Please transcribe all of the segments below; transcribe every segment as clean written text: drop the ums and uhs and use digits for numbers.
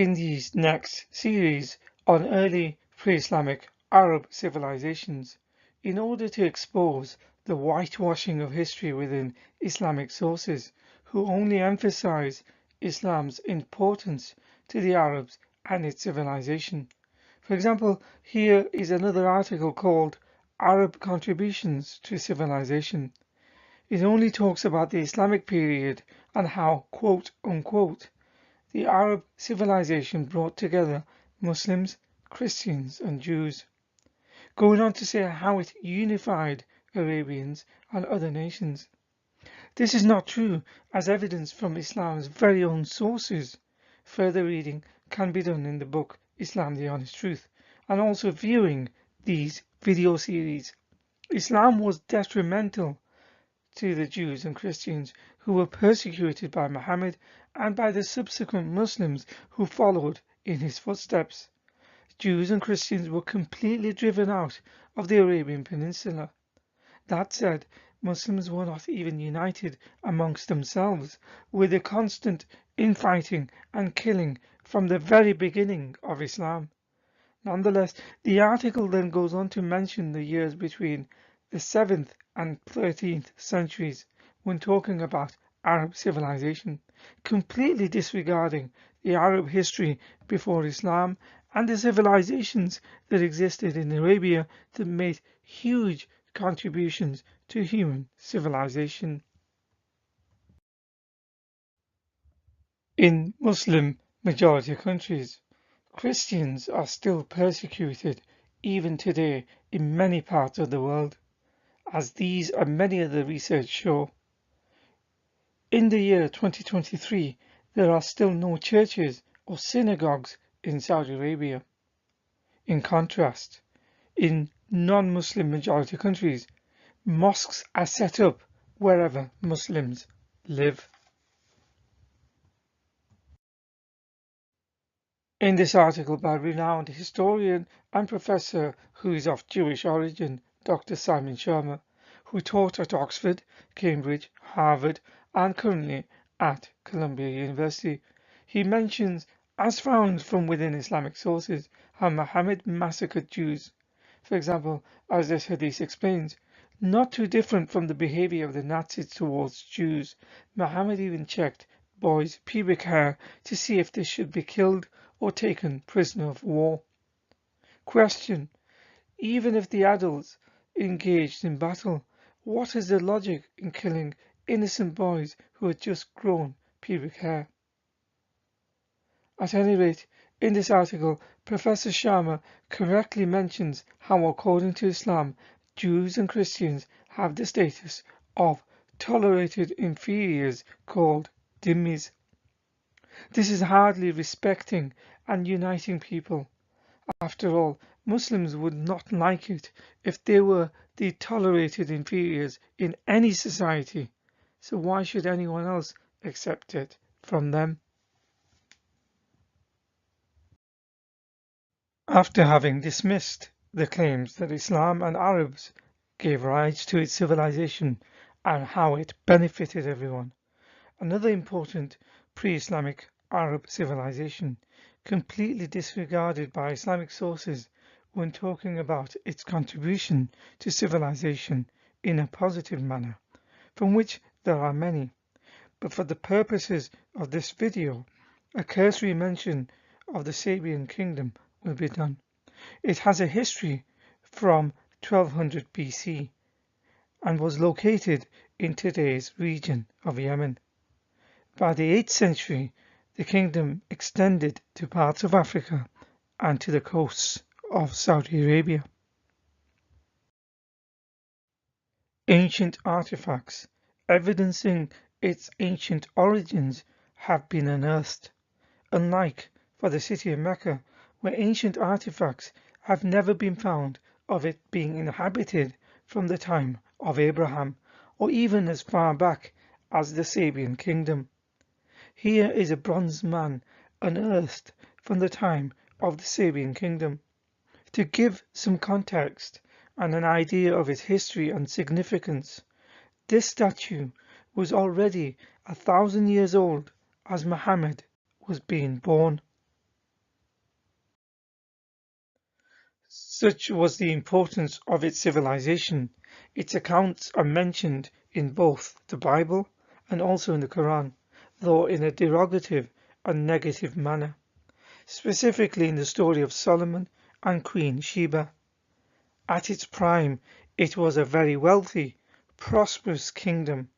In these next series on early pre-Islamic Arab civilizations, in order to expose the whitewashing of history within Islamic sources, who only emphasize Islam's importance to the Arabs and its civilization. For example, here is another article called Arab Contributions to Civilization. It only talks about the Islamic period and how, quote unquote, the Arab civilization brought together Muslims, Christians and Jews, going on to say how it unified Arabians and other nations. This is not true, as evidenced from Islam's very own sources. Further reading can be done in the book Islam the Honest Truth, and also viewing these video series. Islam was detrimental to the Jews and Christians who were persecuted by Muhammad and by the subsequent Muslims who followed in his footsteps. Jews and Christians were completely driven out of the Arabian Peninsula. That said, Muslims were not even united amongst themselves, with a constant infighting and killing from the very beginning of Islam. Nonetheless, the article then goes on to mention the years between the 7th and 13th centuries when talking about Arab civilization, completely disregarding the Arab history before Islam and the civilizations that existed in Arabia that made huge contributions to human civilization. In Muslim majority countries, Christians are still persecuted even today in many parts of the world, as these and many other research show. In the year 2023, there are still no churches or synagogues in Saudi Arabia. In contrast, in non-Muslim majority countries, mosques are set up wherever Muslims live. In this article by renowned historian and professor who is of Jewish origin, Dr. Simon Sharma, who taught at Oxford, Cambridge, Harvard, and currently at Columbia University, he mentions, as found from within Islamic sources, how Muhammad massacred Jews. For example, as this hadith explains, not too different from the behavior of the Nazis towards Jews, Muhammad even checked boys' pubic hair to see if they should be killed or taken prisoner of war. Question: even if the adults engaged in battle, what is the logic in killing innocent boys who had just grown pubic hair? At any rate, in this article, Professor Sharma correctly mentions how, according to Islam, Jews and Christians have the status of tolerated inferiors called dhimmis. This is hardly respecting and uniting people. After all, Muslims would not like it if they were the tolerated inferiors in any society, so why should anyone else accept it from them? After having dismissed the claims that Islam and Arabs gave rise to its civilization and how it benefited everyone, another important pre-Islamic Arab civilization, completely disregarded by Islamic sources when talking about its contribution to civilization in a positive manner, from which there are many, but for the purposes of this video, a cursory mention of the Sabian kingdom will be done. It has a history from 1200 BC and was located in today's region of Yemen. By the 8th century, the kingdom extended to parts of Africa and to the coasts of Saudi Arabia. Ancient artifacts evidencing its ancient origins have been unearthed, unlike for the city of Mecca, where ancient artifacts have never been found of it being inhabited from the time of Abraham, or even as far back as the Sabian kingdom. Here is a bronze man unearthed from the time of the Sabian kingdom. To give some context and an idea of its history and significance, this statue was already 1,000 years old as Muhammad was being born. Such was the importance of its civilization. Its accounts are mentioned in both the Bible and also in the Quran, though in a derogative and negative manner, specifically in the story of Solomon and Queen Sheba. At its prime, it was a very wealthy, prosperous kingdom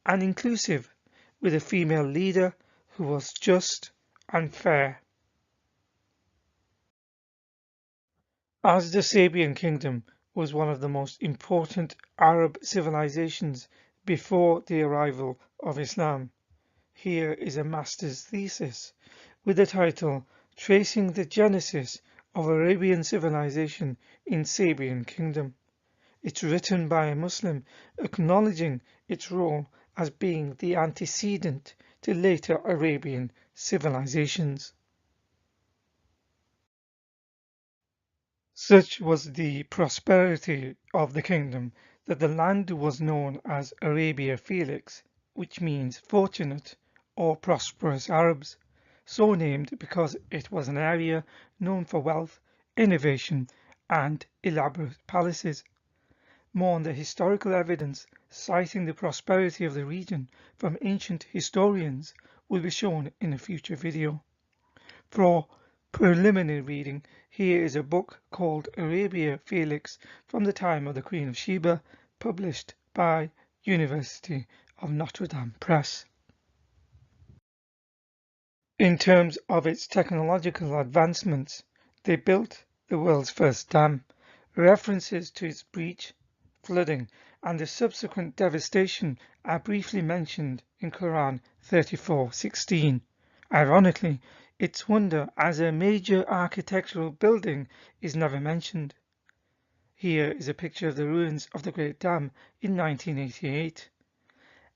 and inclusive, with a female leader who was just and fair. As the Sabian kingdom was one of the most important Arab civilizations before the arrival of Islam, here is a master's thesis with the title Tracing the Genesis of Arabian Civilization in Sabian Kingdom. It's written by a Muslim acknowledging its role as being the antecedent to later Arabian civilizations. Such was the prosperity of the kingdom that the land was known as Arabia Felix, which means fortunate or prosperous Arabs, so named because it was an area known for wealth, innovation, and elaborate palaces. More on the historical evidence citing the prosperity of the region from ancient historians will be shown in a future video. For preliminary reading, here is a book called Arabia Felix from the time of the Queen of Sheba, published by University of Notre Dame Press. In terms of its technological advancements, they built the world's first dam. References to its breach, flooding, and the subsequent devastation are briefly mentioned in Quran 34:16. Ironically, its wonder as a major architectural building is never mentioned. Here is a picture of the ruins of the Great Dam in 1988.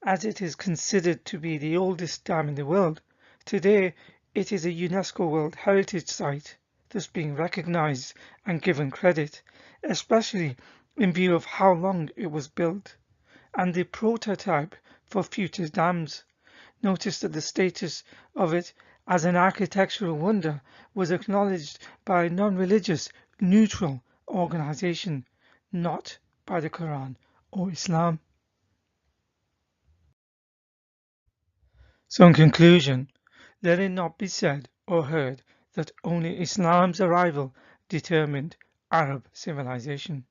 As it is considered to be the oldest dam in the world, today it is a UNESCO World Heritage Site, thus being recognized and given credit, especially in view of how long it was built, and the prototype for future dams. Notice that the status of it as an architectural wonder was acknowledged by a non-religious, neutral organization, not by the Quran or Islam. So in conclusion, let it not be said or heard that only Islam's arrival determined Arab civilization.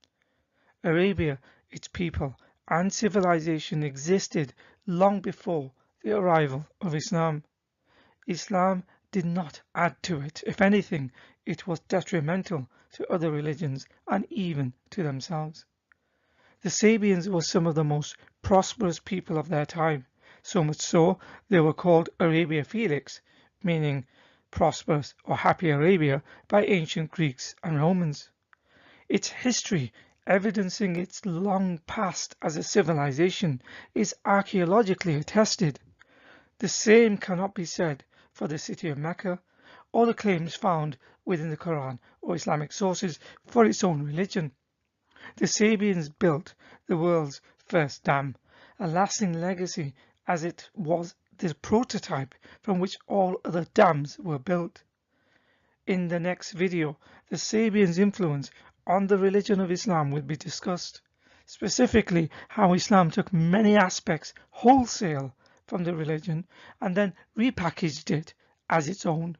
Arabia, its people, and civilization existed long before the arrival of Islam. Islam did not add to it. If anything, it was detrimental to other religions and even to themselves. The Sabians were some of the most prosperous people of their time, so much so they were called Arabia Felix, meaning prosperous or happy Arabia, by ancient Greeks and Romans. Its history, evidencing its long past as a civilization, is archaeologically attested. The same cannot be said for the city of Mecca or the claims found within the Quran or Islamic sources for its own religion. The Sabians built the world's first dam, a lasting legacy as it was the prototype from which all other dams were built. In the next video, the Sabians' influence on the religion of Islam will be discussed, specifically how Islam took many aspects wholesale from the religion and then repackaged it as its own.